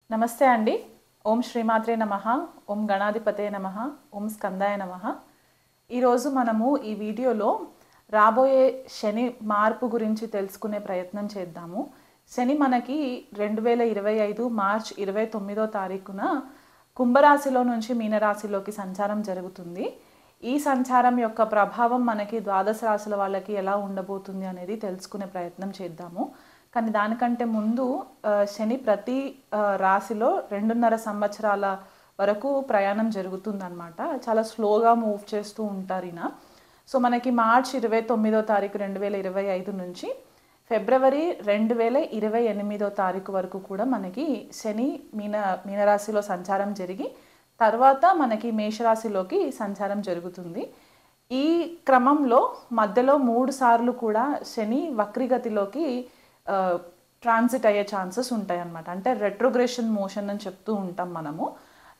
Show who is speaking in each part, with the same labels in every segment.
Speaker 1: నమస్తే అండి. ఓం శ్రీమాత్రే నమః, ఓం గణాధిపతే నమః, ఓం స్కందాయ నమః. ఈరోజు మనము ఈ వీడియోలో రాబోయే శని మార్పు గురించి తెలుసుకునే ప్రయత్నం చేద్దాము. శని మనకి 2025 మార్చ్ 29వ తారీఖున కుంభరాశిలో నుంచి మీనరాశిలోకి సంచారం జరుగుతుంది. ఈ సంచారం యొక్క ప్రభావం మనకి ద్వాదశ రాశుల వాళ్ళకి ఎలా ఉండబోతుంది అనేది తెలుసుకునే ప్రయత్నం చేద్దాము. కానీ దానికంటే ముందు శని ప్రతి రాశిలో 2.5 సంవత్సరాల వరకు ప్రయాణం జరుగుతుందన్నమాట. చాలా స్లోగా మూవ్ చేస్తూ ఉంటారు ఈయన. సో మనకి మార్చ్ 29వ తారీఖు 2025 నుంచి ఫిబ్రవరి 2028వ తారీఖు వరకు కూడా మనకి శని మీనరాశిలో సంచారం జరిగి తర్వాత మనకి మేషరాశిలోకి సంచారం జరుగుతుంది. ఈ క్రమంలో మధ్యలో 3 సార్లు కూడా శని వక్రిగతిలోకి ట్రాన్సిట్ అయ్యే ఛాన్సెస్ ఉంటాయి అన్నమాట. అంటే రెట్రోగ్రెషన్ మోషన్ అని చెప్తూ ఉంటాం మనము.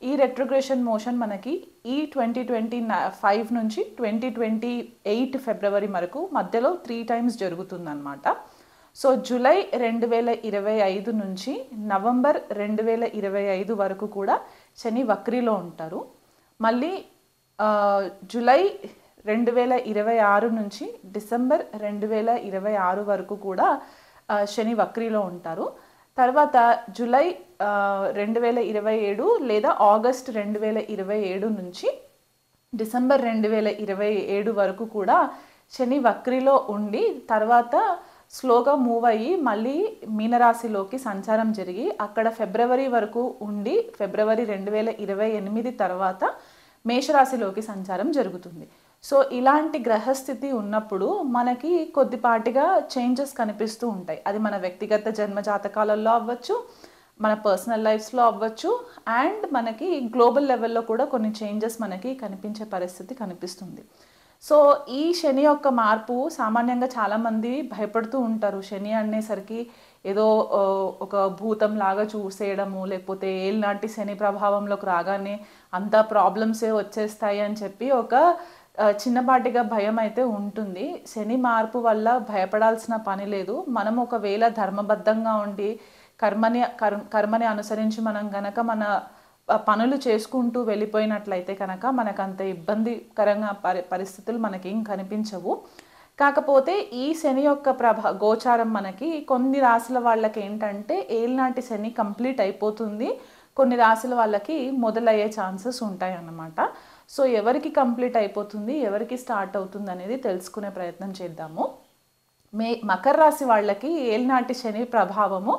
Speaker 1: ఈ రెట్రోగ్రెషన్ మోషన్ మనకి ఈ 2025 నుంచి 2028 ఫిబ్రవరి వరకు మధ్యలో 3 టైమ్స్ జరుగుతుందన్నమాట. సో జూలై 2025 నుంచి నవంబర్ 2025 వరకు కూడా శని వక్రిలో ఉంటారు. మళ్ళీ జూలై 2026 నుంచి డిసెంబర్ 2026 వరకు కూడా శని వక్రిలో ఉంటారు. తర్వాత జూలై 2027 లేదా ఆగస్ట్ 2027 నుంచి డిసెంబర్ 2027 వరకు కూడా శని వక్రిలో ఉండి తర్వాత స్లోగా మూవ్ అయ్యి మళ్ళీ మీనరాశిలోకి సంచారం జరిగి అక్కడ ఫిబ్రవరి వరకు ఉండి ఫిబ్రవరి 2028 తర్వాత మేషరాశిలోకి సంచారం జరుగుతుంది. సో ఇలాంటి గ్రహస్థితి ఉన్నప్పుడు మనకి కొద్దిపాటిగా చేంజెస్ కనిపిస్తూ ఉంటాయి. అది మన వ్యక్తిగత జన్మజాతకాలలో అవ్వచ్చు, మన పర్సనల్ లైఫ్స్లో అవ్వచ్చు, అండ్ మనకి గ్లోబల్ లెవెల్లో కూడా కొన్ని చేంజెస్ మనకి కనిపించే పరిస్థితి కనిపిస్తుంది. సో ఈ శని యొక్క మార్పు సామాన్యంగా చాలామంది భయపడుతూ ఉంటారు. శని అనేసరికి ఏదో ఒక భూతం లాగా చూసేయడము, లేకపోతే ఏళ్ళనాటి శని ప్రభావంలోకి రాగానే అంతా ప్రాబ్లమ్సే వచ్చేస్తాయి అని చెప్పి ఒక చిన్నపాటిగా భయం అయితే ఉంటుంది. శని మార్పు వల్ల భయపడాల్సిన పని లేదు. మనం ఒకవేళ ధర్మబద్ధంగా ఉండి కర్మని అనుసరించి మనం గనక మన పనులు చేసుకుంటూ వెళ్ళిపోయినట్లయితే కనుక మనకు అంత ఇబ్బందికరంగా పరిస్థితులు మనకేం కనిపించవు. కాకపోతే ఈ శని యొక్క గోచారం మనకి కొన్ని రాశుల వాళ్ళకి ఏంటంటే ఏళ్ళనాటి శని కంప్లీట్ అయిపోతుంది, కొన్ని రాశుల వాళ్ళకి మొదలయ్యే ఛాన్సెస్ ఉంటాయి అన్నమాట. సో ఎవరికి కంప్లీట్ అయిపోతుంది, ఎవరికి స్టార్ట్ అవుతుంది అనేది తెలుసుకునే ప్రయత్నం చేద్దాము. మకర రాశి వాళ్ళకి ఏళ్ళనాటి శని ప్రభావము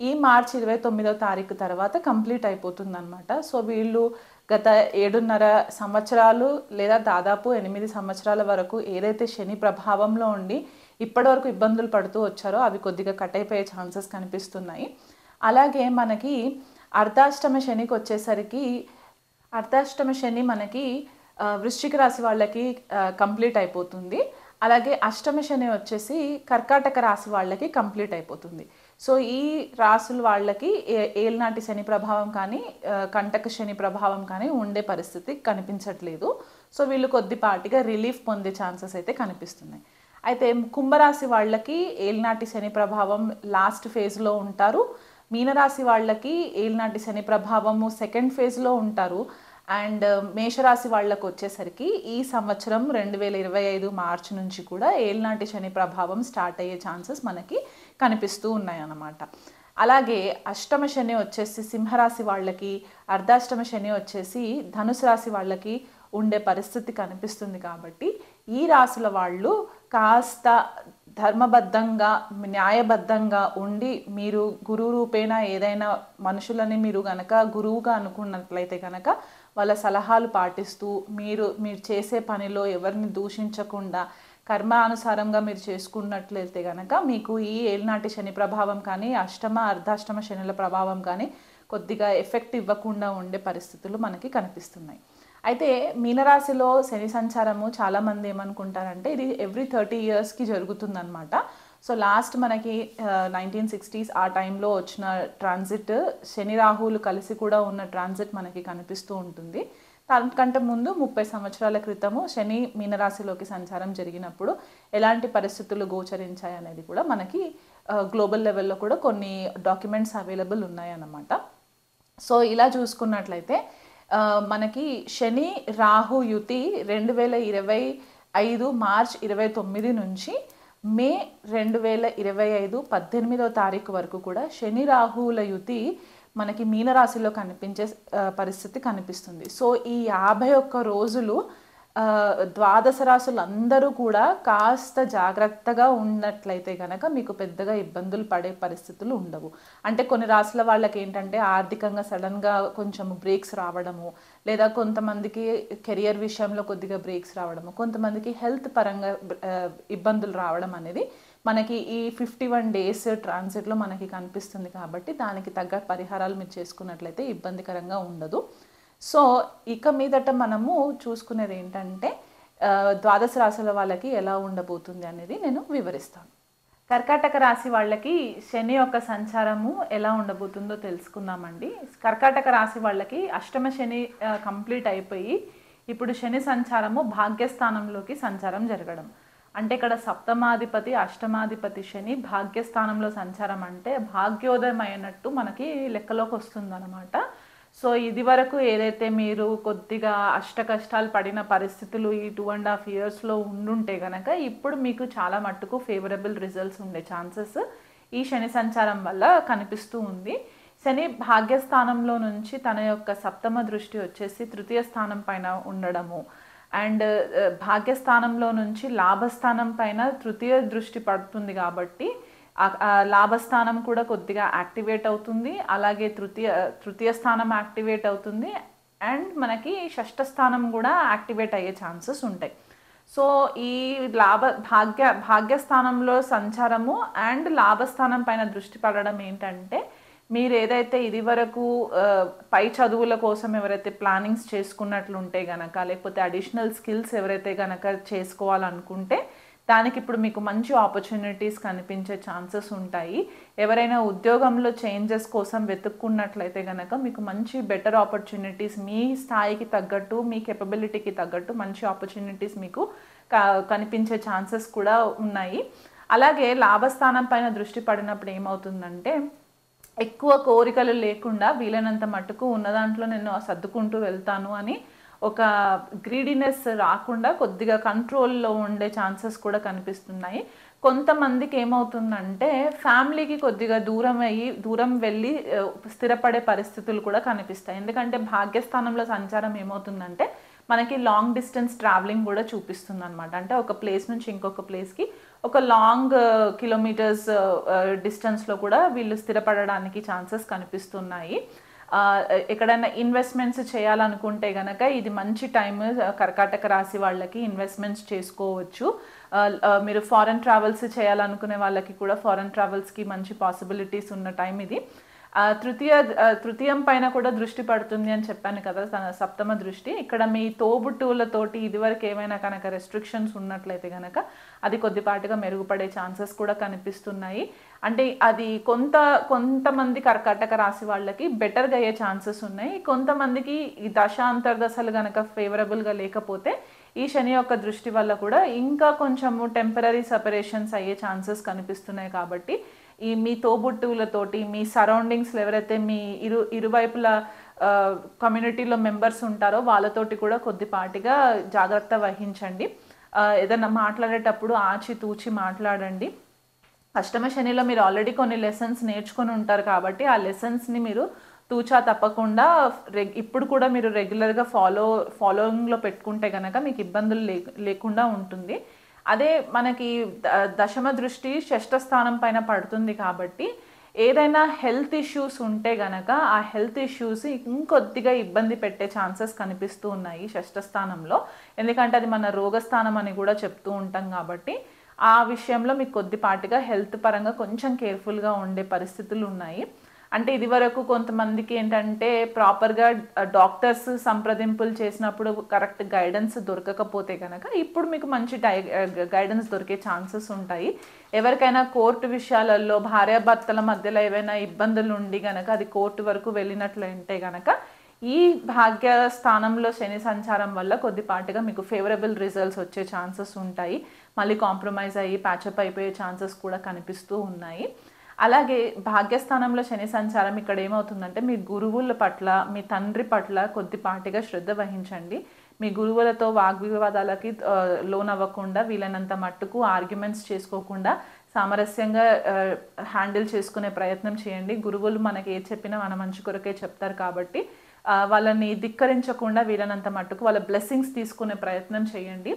Speaker 1: ఈ మార్చి 29వ తారీఖు తర్వాత కంప్లీట్ అయిపోతుంది అనమాట. సో వీళ్ళు గత 7.5 సంవత్సరాలు లేదా దాదాపు 8 సంవత్సరాల వరకు ఏదైతే శని ప్రభావంలో ఉండి ఇప్పటివరకు ఇబ్బందులు పడుతూ వచ్చారో అవి కొద్దిగా కట్ అయిపోయే ఛాన్సెస్ కనిపిస్తున్నాయి. అలాగే మనకి అర్ధాష్టమ శనికి వచ్చేసరికి అర్ధాష్టమ శని మనకి వృశ్చిక రాశి వాళ్ళకి కంప్లీట్ అయిపోతుంది. అలాగే అష్టమ శని వచ్చేసి కర్కాటక రాశి వాళ్ళకి కంప్లీట్ అయిపోతుంది. సో ఈ రాశుల వాళ్ళకి ఏళ్ళనాటి శని ప్రభావం కానీ కంటక శని ప్రభావం కానీ ఉండే పరిస్థితి కనిపించట్లేదు. సో వీళ్ళు కొద్దిపాటిగా రిలీఫ్ పొందే ఛాన్సెస్ అయితే కనిపిస్తున్నాయి. అయితే కుంభరాశి వాళ్ళకి ఏళ్ళనాటి శని ప్రభావం లాస్ట్ ఫేజ్లో ఉంటారు. మీనరాశి వాళ్ళకి ఏళ్ళనాటి శని ప్రభావము సెకండ్ ఫేజ్లో ఉంటారు. అండ్ మేషరాశి వాళ్ళకు వచ్చేసరికి ఈ సంవత్సరం 2025 మార్చి నుంచి కూడా ఏళ్ళనాటి శని ప్రభావం స్టార్ట్ అయ్యే ఛాన్సెస్ మనకి కనిపిస్తూ ఉన్నాయన్నమాట. అలాగే అష్టమ శని వచ్చేసి సింహరాశి వాళ్ళకి, అర్ధాష్టమ శని వచ్చేసి ధనుసు రాశి వాళ్ళకి ఉండే పరిస్థితి కనిపిస్తుంది. కాబట్టి ఈ రాశుల వాళ్ళు కాస్త ధర్మబద్ధంగా న్యాయబద్ధంగా ఉండి మీరు గురువు రూపేణ ఏదైనా మనుషులని మీరు గనక గురువుగా అనుకున్నట్లయితే కనుక వాళ్ళ సలహాలు పాటిస్తూ మీరు చేసే పనిలో ఎవరిని దూషించకుండా కర్మానుసారంగా మీరు చేసుకున్నట్లయితే కనుక మీకు ఈ ఏళ్ళనాటి శని ప్రభావం కానీ అర్ధాష్టమ శనుల ప్రభావం కానీ కొద్దిగా ఎఫెక్ట్ ఇవ్వకుండా ఉండే పరిస్థితులు మనకి కనిపిస్తున్నాయి. అయితే మీనరాశిలో శని సంచారము చాలామంది ఏమనుకుంటారంటే ఇది ఎవ్రీ 30 ఇయర్స్కి జరుగుతుందన్నమాట. సో లాస్ట్ మనకి 1960s ఆ టైంలో వచ్చిన ట్రాన్సిట్ శని రాహువులు కలిసి కూడా ఉన్న ట్రాన్సిట్ మనకి కనిపిస్తూ ఉంటుంది. దానికంటే ముందు 30 సంవత్సరాల క్రితము శని మీనరాశిలోకి సంచారం జరిగినప్పుడు ఎలాంటి పరిస్థితులు గోచరించాయి అనేది కూడా మనకి గ్లోబల్ లెవెల్లో కూడా కొన్ని డాక్యుమెంట్స్ అవైలబుల్ ఉన్నాయన్నమాట. సో ఇలా చూసుకున్నట్లయితే మనకి శని రాహు యుతి 2025 మార్చ్ 29 నుంచి మే 2025 18వ తారీఖు వరకు కూడా శని రాహువుల యుతి మనకి మీనరాశిలో కనిపించే పరిస్థితి కనిపిస్తుంది. సో ఈ 51 రోజులు ద్వాదశ రాశులు అందరూ కూడా కాస్త జాగ్రత్తగా ఉన్నట్లయితే కనుక మీకు పెద్దగా ఇబ్బందులు పడే పరిస్థితులు ఉండవు. అంటే కొన్ని రాశుల వాళ్ళకి ఏంటంటే ఆర్థికంగా సడన్గా కొంచెం బ్రేక్స్ రావడము, లేదా కొంతమందికి కెరియర్ విషయంలో కొద్దిగా బ్రేక్స్ రావడము, కొంతమందికి హెల్త్ పరంగా ఇబ్బందులు రావడం అనేది మనకి ఈ 51 డేస్ ట్రాన్సిట్లో మనకి కనిపిస్తుంది. కాబట్టి దానికి తగ్గ పరిహారాలు మీరు చేసుకున్నట్లయితే ఇబ్బందికరంగా ఉండదు. సో ఇక మీదట మనము చూసుకునేది ఏంటంటే ద్వాదశ రాశుల వాళ్ళకి ఎలా ఉండబోతుంది అనేది నేను వివరిస్తాను. కర్కాటక రాశి వాళ్ళకి శని యొక్క సంచారము ఎలా ఉండబోతుందో తెలుసుకుందామండి. కర్కాటక రాశి వాళ్ళకి అష్టమ శని కంప్లీట్ అయిపోయి ఇప్పుడు శని సంచారము భాగ్యస్థానంలోకి సంచారం జరగడం. అంటే ఇక్కడ సప్తమాధిపతి అష్టమాధిపతి శని భాగ్యస్థానంలో సంచారం అంటే భాగ్యోదయం అయినట్టు మనకి లెక్కలోకి వస్తుందన్నమాట. సో ఇది వరకు ఏదైతే మీరు కొద్దిగా అష్ట కష్టాలు పడిన పరిస్థితులు ఈ 2.5 yearsలో ఉండుంటే కనుక ఇప్పుడు మీకు చాలా మట్టుకు ఫేవరబుల్ రిజల్ట్స్ ఉండే ఛాన్సెస్ ఈ శని సంచారం వల్ల కనిపిస్తూ ఉంది. శని భాగ్యస్థానంలో నుంచి తన యొక్క సప్తమ దృష్టి వచ్చేసి తృతీయ స్థానం పైన ఉండడము, అండ్ భాగ్యస్థానంలో నుంచి లాభస్థానం పైన తృతీయ దృష్టి పడుతుంది. కాబట్టి లాభస్థానం కూడా కొద్దిగా యాక్టివేట్ అవుతుంది, అలాగే తృతీయ స్థానం యాక్టివేట్ అవుతుంది, అండ్ మనకి షష్ఠ స్థానం కూడా యాక్టివేట్ అయ్యే ఛాన్సెస్ ఉంటాయి. సో ఈ భాగ్యస్థానంలో సంచారము అండ్ లాభస్థానం పైన దృష్టి పడడం ఏంటంటే మీరు ఏదైతే ఇది వరకు పై చదువుల కోసం ఎవరైతే ప్లానింగ్స్ చేసుకున్నట్లుంటే గనక, లేకపోతే అడిషనల్ స్కిల్స్ ఎవరైతే గనక చేసుకోవాలనుకుంటే దానికి ఇప్పుడు మీకు మంచి ఆపర్చునిటీస్ కనిపించే ఛాన్సెస్ ఉంటాయి. ఎవరైనా ఉద్యోగంలో చేంజెస్ కోసం వెతుక్కున్నట్లయితే కనుక మీకు మంచి బెటర్ ఆపర్చునిటీస్ మీ స్థాయికి తగ్గట్టు మీ కెపబిలిటీకి తగ్గట్టు మంచి ఆపర్చునిటీస్ మీకు కనిపించే ఛాన్సెస్ కూడా ఉన్నాయి. అలాగే లాభస్థానం పైన దృష్టి పడినప్పుడు ఏమవుతుందంటే ఎక్కువ కోరికలు లేకుండా వీలైనంత మట్టుకు ఉన్న దాంట్లో నేను సర్దుకుంటూ వెళ్తాను అని ఒక గ్రీడీనెస్ రాకుండా కొద్దిగా కంట్రోల్లో ఉండే ఛాన్సెస్ కూడా కనిపిస్తున్నాయి. కొంతమందికి ఏమవుతుందంటే ఫ్యామిలీకి కొద్దిగా దూరం వెళ్ళి స్థిరపడే పరిస్థితులు కూడా కనిపిస్తాయి. ఎందుకంటే భాగ్యస్థానంలో సంచారం ఏమవుతుందంటే మనకి లాంగ్ డిస్టెన్స్ ట్రావెలింగ్ కూడా చూపిస్తుంది అనమాట. అంటే ఒక ప్లేస్ నుంచి ఇంకొక ప్లేస్కి ఒక లాంగ్ కిలోమీటర్స్ డిస్టెన్స్లో కూడా వీళ్ళు స్థిరపడడానికి ఛాన్సెస్ కనిపిస్తున్నాయి. ఎక్కడైనా ఇన్వెస్ట్మెంట్స్ చేయాలనుకుంటే కనుక ఇది మంచి టైం కర్కాటక రాశి వాళ్ళకి ఇన్వెస్ట్మెంట్స్ చేసుకోవచ్చు. మీరు ఫారెన్ ట్రావెల్స్ చేయాలనుకునే వాళ్ళకి కూడా ఫారెన్ ట్రావెల్స్కి మంచి పాసిబిలిటీస్ ఉన్న టైం ఇది. తృతీయం పైన కూడా దృష్టి పడుతుంది అని చెప్పాను కదా, తన సప్తమ దృష్టి. ఇక్కడ మీ తోబుట్టువులతోటి ఇదివరకు ఏమైనా కనుక రెస్ట్రిక్షన్స్ ఉన్నట్లయితే కనుక అది కొద్దిపాటుగా మెరుగుపడే ఛాన్సెస్ కూడా కనిపిస్తున్నాయి. అంటే అది కొంతమంది కర్కాటక రాశి వాళ్ళకి బెటర్గా అయ్యే ఛాన్సెస్ ఉన్నాయి. కొంతమందికి ఈ అంతర్దశలు కనుక ఫేవరబుల్గా లేకపోతే ఈ శని యొక్క దృష్టి వల్ల కూడా ఇంకా కొంచెము టెంపరీ సెపరేషన్స్ అయ్యే ఛాన్సెస్ కనిపిస్తున్నాయి. కాబట్టి ఈ మీ తోబుట్టువులతోటి మీ సరౌండింగ్స్లో ఎవరైతే మీ ఇరువైపుల కమ్యూనిటీలో మెంబర్స్ ఉంటారో వాళ్ళతోటి కూడా కొద్దిపాటిగా జాగ్రత్త వహించండి. ఏదైనా మాట్లాడేటప్పుడు ఆచితూచి మాట్లాడండి. అష్టమ శనిలో మీరు ఆల్రెడీ కొన్ని లెసన్స్ నేర్చుకొని ఉంటారు కాబట్టి ఆ లెసన్స్ని మీరు తూచా తప్పకుండా ఇప్పుడు కూడా మీరు రెగ్యులర్గా ఫాలోయింగ్లో పెట్టుకుంటే కనుక మీకు ఇబ్బందులు లేకుండా ఉంటుంది. అదే మనకి దశమ దృష్టి షష్ఠ స్థానం పైన పడుతుంది కాబట్టి ఏదైనా హెల్త్ ఇష్యూస్ ఉంటే గనక ఆ హెల్త్ ఇష్యూస్ ఇంకొద్దిగా ఇబ్బంది పెట్టే ఛాన్సెస్ కనిపిస్తూ ఉన్నాయి షష్ఠ స్థానంలో. ఎందుకంటే అది మన రోగస్థానం అని కూడా చెప్తూ ఉంటాం కాబట్టి ఆ విషయంలో మీకు కొద్దిపాటిగా హెల్త్ పరంగా కొంచెం కేర్ఫుల్గా ఉండే పరిస్థితులు ఉన్నాయి. అంటే ఇది వరకు కొంతమందికి ఏంటంటే ప్రాపర్గా డాక్టర్స్ సంప్రదింపులు చేసినప్పుడు కరెక్ట్ గైడెన్స్ దొరకకపోతే కనుక ఇప్పుడు మీకు మంచి గైడెన్స్ దొరికే ఛాన్సెస్ ఉంటాయి. ఎవరికైనా కోర్టు విషయాలలో భార్యాభర్తల మధ్యలో ఏవైనా ఇబ్బందులు ఉండి కనుక అది కోర్టు వరకు వెళ్ళినట్లయితే కనుక ఈ భాగ్య స్థానంలో శని సంచారం వల్ల కొద్దిపాటిగా మీకు ఫేవరబుల్ రిజల్ట్స్ వచ్చే ఛాన్సెస్ ఉంటాయి. మళ్ళీ కాంప్రమైజ్ అయ్యి ప్యాచప్ అయిపోయే ఛాన్సెస్ కూడా కనిపిస్తూ ఉన్నాయి. అలాగే భాగ్యస్థానంలో శని సంచారం ఇక్కడ ఏమవుతుందంటే మీ గురువుల పట్ల మీ తండ్రి పట్ల కొద్దిపాటిగా శ్రద్ధ వహించండి. మీ గురువులతో వాగ్వివాదాలకి లోనవ్వకుండా వీలైనంత మట్టుకు ఆర్గ్యుమెంట్స్ చేసుకోకుండా సామరస్యంగా హ్యాండిల్ చేసుకునే ప్రయత్నం చేయండి. గురువులు మనకి ఏది చెప్పినా మన మంచి కొరకే చెప్తారు కాబట్టి వాళ్ళని ధిక్కరించకుండా వీలైనంత మట్టుకు వాళ్ళ బ్లెస్సింగ్స్ తీసుకునే ప్రయత్నం చేయండి.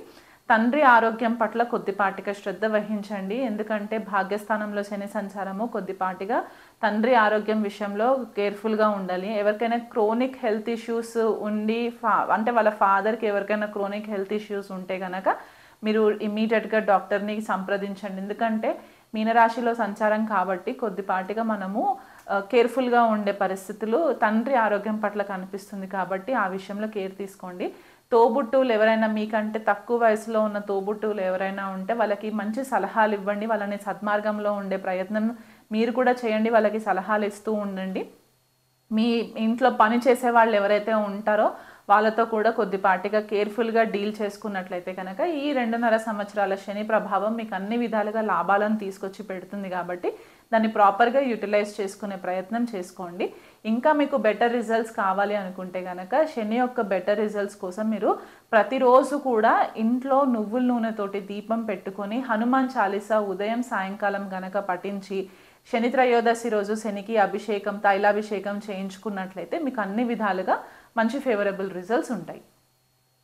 Speaker 1: తండ్రి ఆరోగ్యం పట్ల కొద్దిపాటిగా శ్రద్ధ వహించండి. ఎందుకంటే భాగ్యస్థానంలో శని సంచారము కొద్దిపాటిగా తండ్రి ఆరోగ్యం విషయంలో కేర్ఫుల్గా ఉండాలి. ఎవరికైనా క్రోనిక్ హెల్త్ ఇష్యూస్ ఉండి అంటే వాళ్ళ ఫాదర్కి ఎవరికైనా క్రోనిక్ హెల్త్ ఇష్యూస్ ఉంటే కనుక మీరు ఇమీడియట్గా డాక్టర్ని సంప్రదించండి. ఎందుకంటే మీనరాశిలో సంచారం కాబట్టి కొద్దిపాటిగా మనము కేర్ఫుల్గా ఉండే పరిస్థితులు తండ్రి ఆరోగ్యం పట్ల కనిపిస్తుంది కాబట్టి ఆ విషయంలో కేర్ తీసుకోండి. తోబుట్టువులు ఎవరైనా మీకంటే తక్కువ వయసులో ఉన్న తోబుట్టువులు ఎవరైనా ఉంటే వాళ్ళకి మంచి సలహాలు ఇవ్వండి. వాళ్ళని సద్మార్గంలో ఉండే ప్రయత్నం మీరు కూడా చేయండి. వాళ్ళకి సలహాలు ఇస్తూ ఉండండి. మీ ఇంట్లో పని చేసే వాళ్ళు ఎవరైతే ఉంటారో వాళ్ళతో కూడా కొద్దిపాటిగా కేర్ఫుల్గా డీల్ చేసుకున్నట్లయితే కనుక ఈ 2.5 సంవత్సరాల శని ప్రభావం మీకు అన్ని విధాలుగా లాభాలను తీసుకొచ్చి పెడుతుంది కాబట్టి దాన్ని ప్రాపర్గా యూటిలైజ్ చేసుకునే ప్రయత్నం చేసుకోండి. ఇంకా మీకు బెటర్ రిజల్ట్స్ కావాలి అనుకుంటే కనుక శని యొక్క బెటర్ రిజల్ట్స్ కోసం మీరు ప్రతిరోజు కూడా ఇంట్లో నువ్వుల నూనెతోటి దీపం పెట్టుకొని హనుమాన్ చాలీసా ఉదయం సాయంకాలం గనక పఠించి శని త్రయోదశి రోజు శనికి అభిషేకం తైలాభిషేకం చేయించుకున్నట్లయితే మీకు అన్ని విధాలుగా మంచి ఫేవరబుల్ రిజల్ట్స్ ఉంటాయి.